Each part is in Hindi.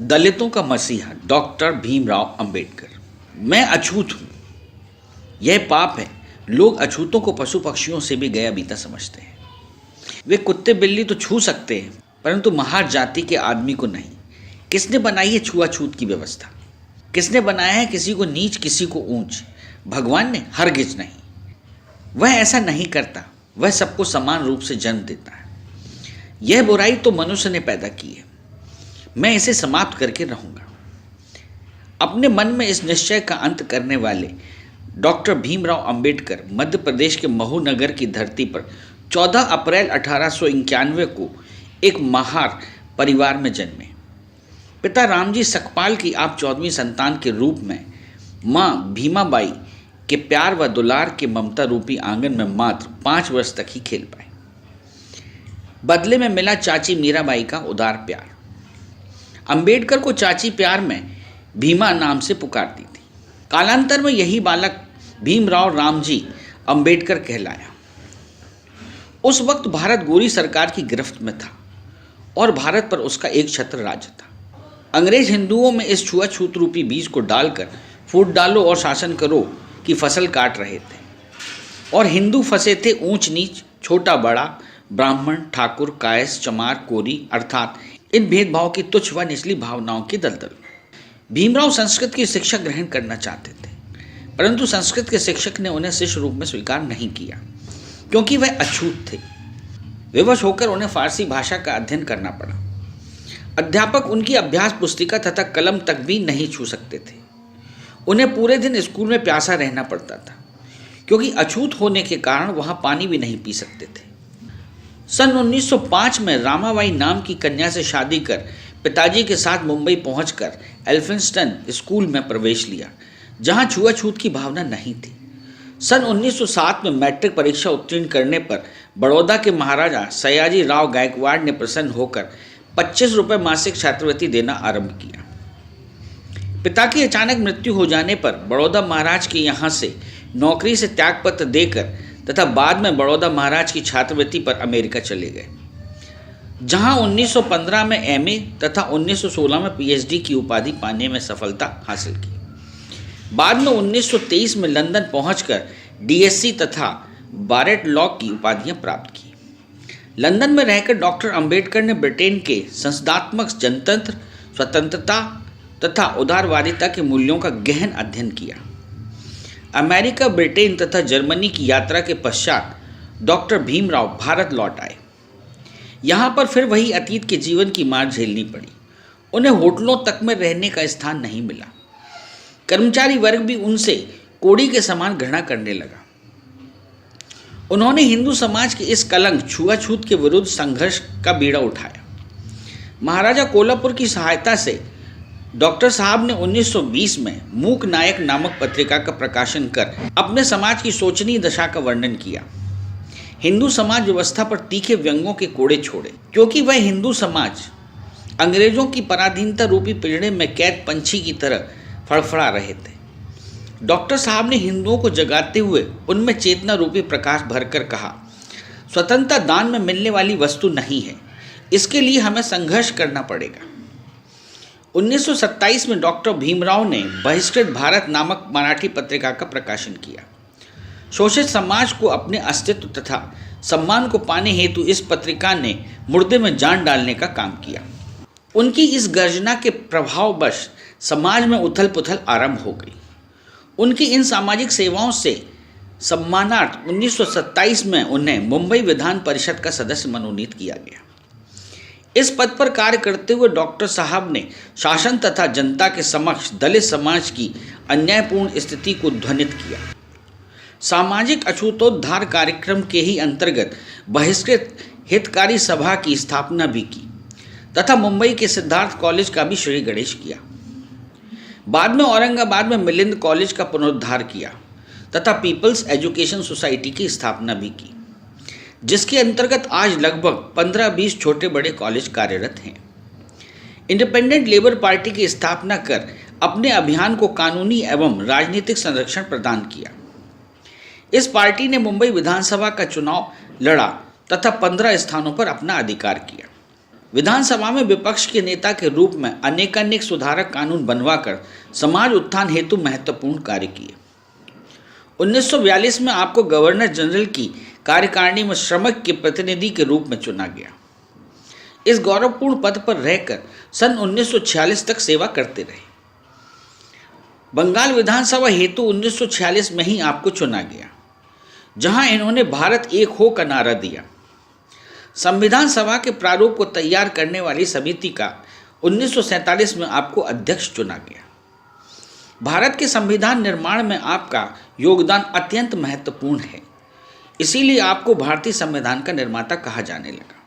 दलितों का मसीहा डॉक्टर भीमराव अंबेडकर। मैं अछूत हूँ, यह पाप है। लोग अछूतों को पशु पक्षियों से भी गया बीता समझते हैं। वे कुत्ते बिल्ली तो छू सकते हैं, परंतु महार जाति के आदमी को नहीं। किसने बनाई है छुआछूत की व्यवस्था? किसने बनाया है किसी को नीच किसी को ऊंच? भगवान ने? हरगिज नहीं। वह ऐसा नहीं करता। वह सबको समान रूप से जन्म देता है। यह बुराई तो मनुष्य ने पैदा की है। मैं इसे समाप्त करके रहूंगा। अपने मन में इस निश्चय का अंत करने वाले डॉक्टर भीमराव अंबेडकर मध्य प्रदेश के महू नगर की धरती पर 14 अप्रैल 1891 को एक महार परिवार में जन्मे। पिता रामजी सकपाल की आप 14वीं संतान के रूप में मां भीमाबाई के प्यार व दुलार के ममता रूपी आंगन में मात्र 5 वर्ष तक ही खेल पाए। बदले में मिला चाची मीराबाई का उदार प्यार। अंबेडकर को चाची प्यार में भीमा नाम से पुकारती थी। कालांतर में यही बालक भीमराव रामजी अंबेडकर कहलाया। उस वक्त भारत गोरी सरकार की गिरफ्त में था और भारत पर उसका एक छत्र राज था। अंग्रेज हिंदुओं में इस छुआछूत रूपी बीज को डालकर फूट डालो और शासन करो की फसल काट रहे थे, और हिंदू फंसे थे ऊंच नीच, छोटा बड़ा, ब्राह्मण, ठाकुर, कायस, चमार, कोरी, अर्थात इन भेदभाव की तुच्छ व निचली भावनाओं की दलदल। भीमराव संस्कृत की शिक्षा ग्रहण करना चाहते थे, परंतु संस्कृत के शिक्षक ने उन्हें शिष्य रूप में स्वीकार नहीं किया, क्योंकि वह अछूत थे। विवश होकर उन्हें फारसी भाषा का अध्ययन करना पड़ा। अध्यापक उनकी अभ्यास पुस्तिका तथा कलम तक भी नहीं छू सकते थे। उन्हें पूरे दिन स्कूल में प्यासा रहना पड़ता था, क्योंकि अछूत होने के कारण वहां पानी भी नहीं पी सकते थे। सन 1905 में रामाबाई नाम की कन्या से शादी कर पिताजी के साथ मुंबई पहुंचकर एल्फिंस्टन स्कूल में प्रवेश लिया, जहां छुआछूत की भावना नहीं थी। सन 1907 में मैट्रिक परीक्षा उत्तीर्ण करने पर बड़ौदा के महाराजा सयाजी राव गायकवाड़ ने प्रसन्न होकर 25 रुपये मासिक छात्रवृत्ति देना आरंभ किया। पिता की अचानक मृत्यु हो जाने पर बड़ौदा महाराज के यहाँ से नौकरी से त्यागपत्र देकर तथा बाद में बड़ौदा महाराज की छात्रवृत्ति पर अमेरिका चले गए, जहां 1915 में एमए तथा 1916 में पीएचडी की उपाधि पाने में सफलता हासिल की। बाद में 1923 में लंदन पहुंचकर डीएससी तथा बारेट लॉ की उपाधियां प्राप्त की। लंदन में रहकर डॉक्टर अंबेडकर ने ब्रिटेन के संसदात्मक जनतंत्र, स्वतंत्रता तथा उदारवादिता के मूल्यों का गहन अध्ययन किया। अमेरिका, ब्रिटेन तथा जर्मनी की यात्रा के पश्चात डॉक्टर भीमराव भारत लौट आए। यहाँ पर फिर वही अतीत के जीवन की मार झेलनी पड़ी। उन्हें होटलों तक में रहने का स्थान नहीं मिला। कर्मचारी वर्ग भी उनसे कोड़ी के समान घृणा करने लगा। उन्होंने हिंदू समाज के इस कलंक छुआछूत के विरुद्ध संघर्ष का बीड़ा उठाया। महाराजा कोल्हापुर की सहायता से डॉक्टर साहब ने 1920 में मूक नायक नामक पत्रिका का प्रकाशन कर अपने समाज की शोचनीय दशा का वर्णन किया। हिंदू समाज व्यवस्था पर तीखे व्यंग्यों के कोड़े छोड़े, क्योंकि वह हिंदू समाज अंग्रेजों की पराधीनता रूपी पिंजड़े में कैद पंछी की तरह फड़फड़ा रहे थे। डॉक्टर साहब ने हिंदुओं को जगाते हुए उनमें चेतना रूपी प्रकाश भरकर कहा, स्वतंत्रता दान में मिलने वाली वस्तु नहीं है, इसके लिए हमें संघर्ष करना पड़ेगा। 1927 में डॉक्टर भीमराव ने बहिष्कृत भारत नामक मराठी पत्रिका का प्रकाशन किया। शोषित समाज को अपने अस्तित्व तथा सम्मान को पाने हेतु इस पत्रिका ने मुर्दे में जान डालने का काम किया। उनकी इस गर्जना के प्रभाववश समाज में उथल पुथल आरंभ हो गई। उनकी इन सामाजिक सेवाओं से सम्मानार्थ 1927 में उन्हें मुंबई विधान परिषद का सदस्य मनोनीत किया गया। इस पद पर कार्य करते हुए डॉक्टर साहब ने शासन तथा जनता के समक्ष दलित समाज की अन्यायपूर्ण स्थिति को ध्वनित किया। सामाजिक अछूतोद्धार कार्यक्रम के ही अंतर्गत बहिष्कृत हितकारी सभा की स्थापना भी की तथा मुंबई के सिद्धार्थ कॉलेज का भी श्री गणेश किया। बाद में औरंगाबाद में मिलिंद कॉलेज का पुनरुद्धार किया तथा पीपल्स एजुकेशन सोसाइटी की स्थापना भी की, जिसके अंतर्गत आज लगभग 15-20 छोटे बड़े कॉलेज कार्यरत हैं। इंडिपेंडेंट लेबर पार्टी की स्थापना कर अपने अभियान को कानूनी एवं राजनीतिक संरक्षण प्रदान किया। इस पार्टी ने मुंबई विधानसभा का चुनाव लड़ा तथा 15 स्थानों पर अपना अधिकार किया। विधानसभा में विपक्ष के नेता के रूप में अनेकानेक सुधारक कानून बनवाकर समाज उत्थान हेतु महत्वपूर्ण कार्य किए। 1942 में आपको गवर्नर जनरल की कार्यकारिणी में श्रमिक के प्रतिनिधि के रूप में चुना गया। इस गौरवपूर्ण पद पर रहकर सन 1946 तक सेवा करते रहे। बंगाल विधानसभा हेतु 1946 में ही आपको चुना गया, जहां इन्होंने भारत एक हो का नारा दिया। संविधान सभा के प्रारूप को तैयार करने वाली समिति का 1947 में आपको अध्यक्ष चुना गया। भारत के संविधान निर्माण में आपका योगदान अत्यंत महत्वपूर्ण है, इसीलिए आपको भारतीय संविधान का निर्माता कहा जाने लगा।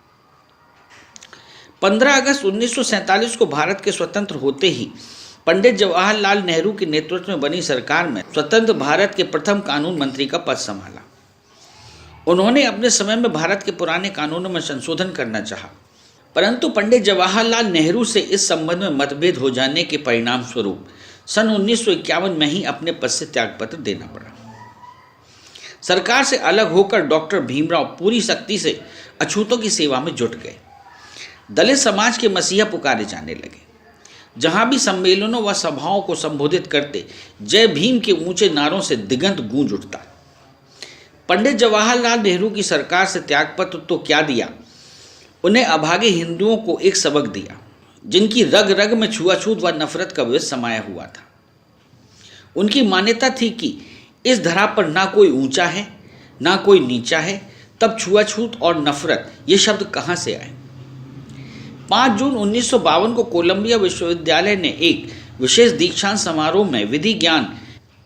15 अगस्त 1947 को भारत के स्वतंत्र होते ही पंडित जवाहरलाल नेहरू के नेतृत्व में बनी सरकार में स्वतंत्र भारत के प्रथम कानून मंत्री का पद संभाला। उन्होंने अपने समय में भारत के पुराने कानूनों में संशोधन करना चाहा, परंतु पंडित जवाहरलाल नेहरू से इस संबंध में मतभेद हो जाने के परिणाम स्वरूप सन 1951 में ही अपने पद से त्यागपत्र देना पड़ा। सरकार से अलग होकर डॉक्टर भीमराव पूरी शक्ति से अछूतों की सेवा में जुट गए। दलित समाज के मसीहा पुकारे जाने लगे। जहां भी सम्मेलनों व सभाओं को संबोधित करते जय भीम के ऊंचे नारों से दिगंत गूंज उठता। पंडित जवाहरलाल नेहरू की सरकार से त्यागपत्र तो क्या दिया, उन्हें अभागे हिंदुओं को एक सबक दिया, जिनकी रग रग में छुआछूत व नफरत का विष समाया हुआ था। उनकी मान्यता थी कि इस धरा पर ना कोई ऊंचा है ना कोई नीचा है, तब छुआछूत और नफरत ये शब्द कहाँ से आए। 5 जून 1952 को कोलंबिया विश्वविद्यालय ने एक विशेष दीक्षांत समारोह में विधि ज्ञान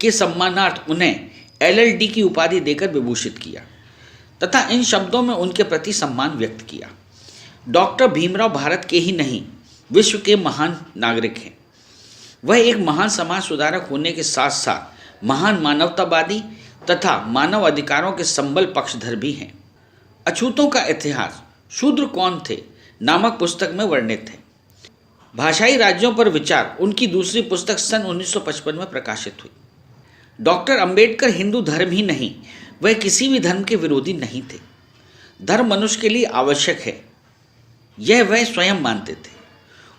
के सम्मानार्थ उन्हें LL.D की उपाधि देकर विभूषित किया तथा इन शब्दों में उनके प्रति सम्मान व्यक्त किया। डॉक्टर भीमराव भारत के ही नहीं, विश्व के महान नागरिक हैं। वह एक महान समाज सुधारक होने के साथ साथ महान मानवतावादी तथा मानव अधिकारों के संबल पक्षधर भी हैं। अछूतों का इतिहास, शूद्र कौन थे नामक पुस्तक में वर्णित है। भाषाई राज्यों पर विचार उनकी दूसरी पुस्तक सन 1955 में प्रकाशित हुई। डॉक्टर अंबेडकर हिंदू धर्म ही नहीं, वह किसी भी धर्म के विरोधी नहीं थे। धर्म मनुष्य के लिए आवश्यक है, यह वह स्वयं मानते थे।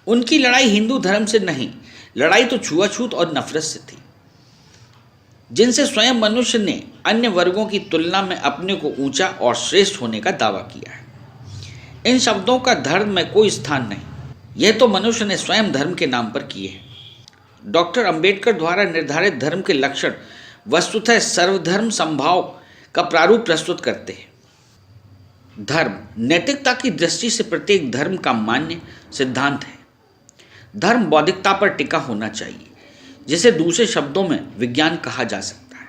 उनकी लड़ाई हिंदू धर्म से नहीं, लड़ाई तो छुआछूत और नफरत से थी, जिनसे स्वयं मनुष्य ने अन्य वर्गों की तुलना में अपने को ऊंचा और श्रेष्ठ होने का दावा किया है। इन शब्दों का धर्म में कोई स्थान नहीं, यह तो मनुष्य ने स्वयं धर्म के नाम पर किए हैं। डॉक्टर अंबेडकर द्वारा निर्धारित धर्म के लक्षण वस्तुतः सर्वधर्म समभाव का प्रारूप प्रस्तुत करते हैं। धर्म नैतिकता की दृष्टि से प्रत्येक धर्म का मान्य सिद्धांत है। धर्म बौद्धिकता पर टिका होना चाहिए, जिसे दूसरे शब्दों में विज्ञान कहा जा सकता है।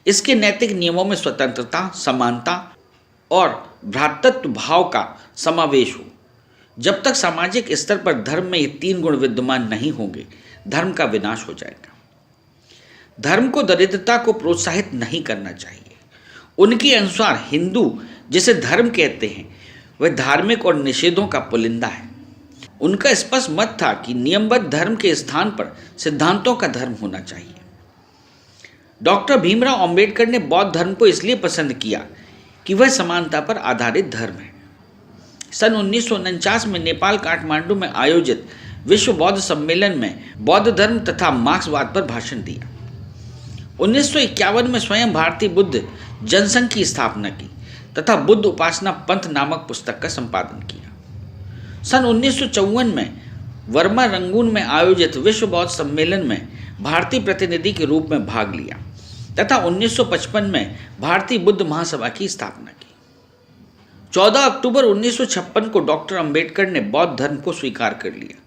इसके नैतिक नियमों में स्वतंत्रता, समानता और भ्रातृत्व भाव का समावेश हो। जब तक सामाजिक स्तर पर धर्म में ये 3 गुण विद्यमान नहीं होंगे, धर्म का विनाश हो जाएगा। धर्म को दरिद्रता को प्रोत्साहित नहीं करना चाहिए। उनके अनुसार हिंदू जिसे धर्म कहते हैं, वह धार्मिक और निषेधों का पुलिंदा है। उनका स्पष्ट मत था कि नियमबद्ध धर्म के स्थान पर सिद्धांतों का धर्म होना चाहिए। डॉक्टर भीमराव अंबेडकर ने बौद्ध धर्म को इसलिए पसंद किया कि वह समानता पर आधारित धर्म है। सन 1949 में नेपाल काठमांडू में आयोजित विश्व बौद्ध सम्मेलन में बौद्ध धर्म तथा मार्क्सवाद पर भाषण दिया। 1951 में स्वयं भारतीय बुद्ध जनसंघ की स्थापना की तथा बुद्ध उपासना पंथ नामक पुस्तक का संपादन किया। सन 1954 में वर्मा रंगून में आयोजित विश्व बौद्ध सम्मेलन में भारतीय प्रतिनिधि के रूप में भाग लिया तथा 1955 में भारतीय बुद्ध महासभा की स्थापना की। 14 अक्टूबर 1956 को डॉक्टर अंबेडकर ने बौद्ध धर्म को स्वीकार कर लिया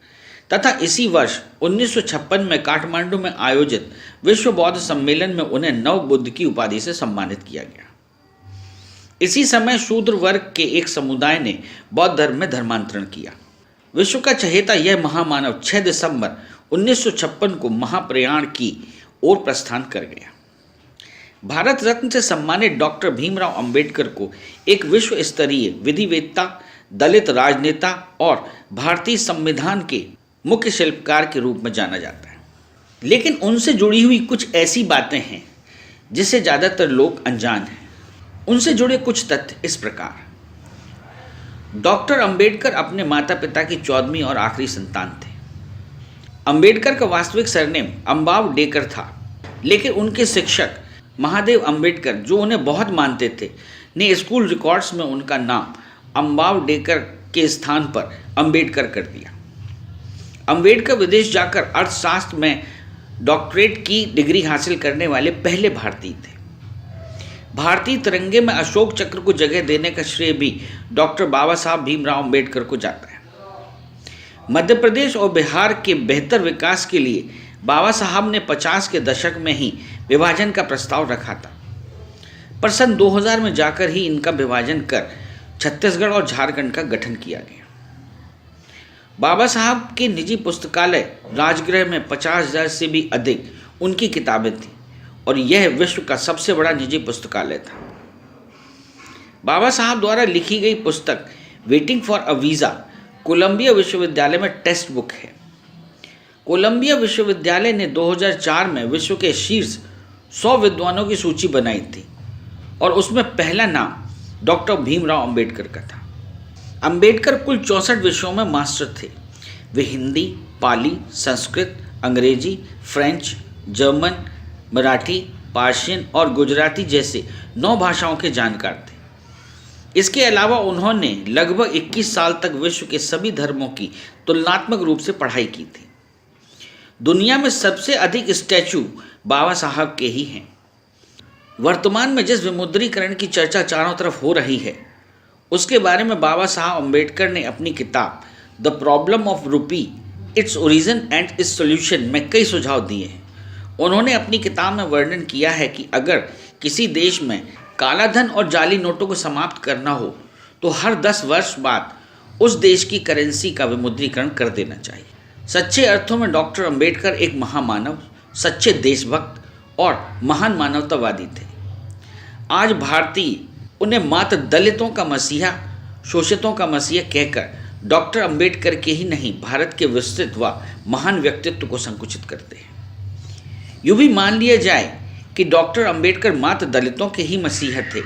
तथा इसी वर्ष 1956 में काठमांडू में आयोजित विश्व बौद्ध सम्मेलन में उन्हें नव बुद्ध की उपाधि से सम्मानित किया गया। इसी समय शूद्र वर्ग के एक समुदाय ने बौद्ध धर्म में धर्मांतरण किया। विश्व का चहेता यह महामानव 6 दिसंबर 1956 को महाप्रयाण की ओर प्रस्थान कर गया। भारत रत्न से सम्मानित डॉक्टर भीमराव अंबेडकर को एक विश्व स्तरीय विधिवेत्ता, दलित राजनेता और भारतीय संविधान के मुख्य शिल्पकार के रूप में जाना जाता है। लेकिन उनसे जुड़ी हुई कुछ ऐसी बातें हैं जिससे ज़्यादातर लोग अनजान हैं। उनसे जुड़े कुछ तथ्य इस प्रकार। डॉक्टर अंबेडकर अपने माता पिता की 14वीं और आखिरी संतान थे। अंबेडकर का वास्तविक सरनेम अंबावडेकर था, लेकिन उनके शिक्षक महादेव अंबेडकर, जो उन्हें बहुत मानते थे, ने स्कूल रिकॉर्ड्स में उनका नाम अंबावडेकर के स्थान पर अंबेडकर कर दिया। अंबेडकर विदेश जाकर अर्थशास्त्र में डॉक्टरेट की डिग्री हासिल करने वाले पहले भारतीय थे। भारतीय तिरंगे में अशोक चक्र को जगह देने का श्रेय भी डॉक्टर बाबा साहब भीमराव अंबेडकर को जाता है। मध्य प्रदेश और बिहार के बेहतर विकास के लिए बाबा साहब ने 50 के दशक में ही विभाजन का प्रस्ताव रखा था, पर सन 2000 में जाकर ही इनका विभाजन कर छत्तीसगढ़ और झारखंड का गठन किया गया। बाबा साहब के निजी पुस्तकालय राजगृह में 50,000 से भी अधिक उनकी किताबें थीं और यह विश्व का सबसे बड़ा निजी पुस्तकालय था। बाबा साहब द्वारा लिखी गई पुस्तक waiting for a visa Columbia विश्वविद्यालय में टेक्स्ट बुक है। कोलंबिया विश्वविद्यालय ने 2004 में विश्व के शीर्ष 100 विद्वानों की सूची बनाई थी और उसमें पहला नाम डॉक्टर भीमराव अंबेडकर का था। अंबेडकर कुल 64 विषयों में मास्टर थे। वे हिंदी, पाली, संस्कृत, अंग्रेजी, फ्रेंच, जर्मन, मराठी, पर्शियन और गुजराती जैसे 9 भाषाओं के जानकार थे। इसके अलावा उन्होंने लगभग 21 साल तक विश्व के सभी धर्मों की तुलनात्मक रूप से पढ़ाई की थी। दुनिया में सबसे अधिक स्टैचू बाबा साहब के ही हैं। वर्तमान में जिस विमुद्रीकरण की चर्चा चारों तरफ हो रही है, उसके बारे में बाबा साहब अंबेडकर ने अपनी किताब द प्रॉब्लम ऑफ रूपी, its origin and it's solution में कई सुझाव दिए हैं। उन्होंने अपनी किताब में वर्णन किया है कि अगर किसी देश में काला धन और जाली नोटों को समाप्त करना हो तो हर 10 वर्ष बाद उस देश की करेंसी का विमुद्रीकरण कर देना चाहिए। सच्चे अर्थों में डॉक्टर अंबेडकर एक महामानव, सच्चे देशभक्त और महान मानवतावादी थे। आज भारतीय उन्हें मात्र दलितों का मसीहा, शोषितों का मसीहा कहकर डॉक्टर अंबेडकर के ही नहीं, भारत के विस्तृत व महान व्यक्तित्व को संकुचित करते हैं। यूँ भी मान लिया जाए कि डॉक्टर अंबेडकर मात्र दलितों के ही मसीहा थे,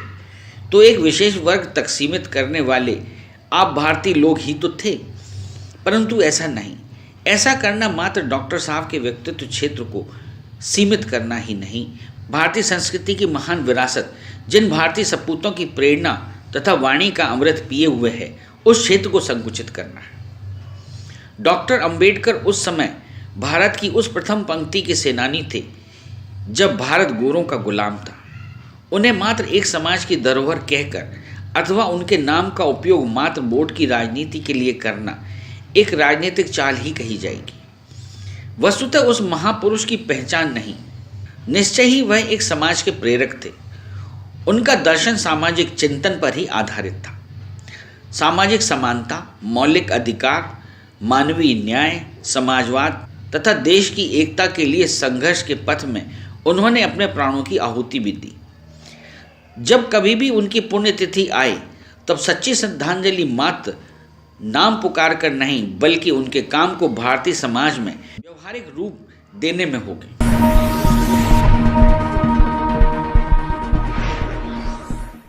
तो एक विशेष वर्ग तक सीमित करने वाले आप भारतीय लोग ही तो थे, परंतु ऐसा नहीं। ऐसा करना मात्र डॉक्टर साहब के व्यक्तित्व क्षेत्र को सीमित करना ही नहीं, भारतीय संस्कृति की महान विरासत, जिन भारतीय सपूतों की प्रेरणा तथा वाणी का अमृत पिए हुए है, उस क्षेत्र को संकुचित करना है। डॉक्टर अंबेडकर उस समय भारत की उस प्रथम पंक्ति के सेनानी थे जब भारत गोरों का गुलाम था। उन्हें मात्र एक समाज की धरोहर कहकर अथवा उनके नाम का उपयोग मात्र वोट की राजनीति के लिए करना एक राजनीतिक चाल ही कही जाएगी। वस्तुतः उस महापुरुष की पहचान नहीं, निश्चय ही वह एक समाज के प्रेरक थे। उनका दर्शन सामाजिक चिंतन पर ही आधारित था। सामाजिक समानता, मौलिक अधिकार, मानवीय न्याय, समाजवाद तथा देश की एकता के लिए संघर्ष के पथ में उन्होंने अपने प्राणों की आहुति भी दी। जब कभी भी उनकी पुण्यतिथि आए तब सच्ची श्रद्धांजलि मात्र नाम पुकार कर नहीं, बल्कि उनके काम को भारतीय समाज में व्यवहारिक रूप देने में होगी।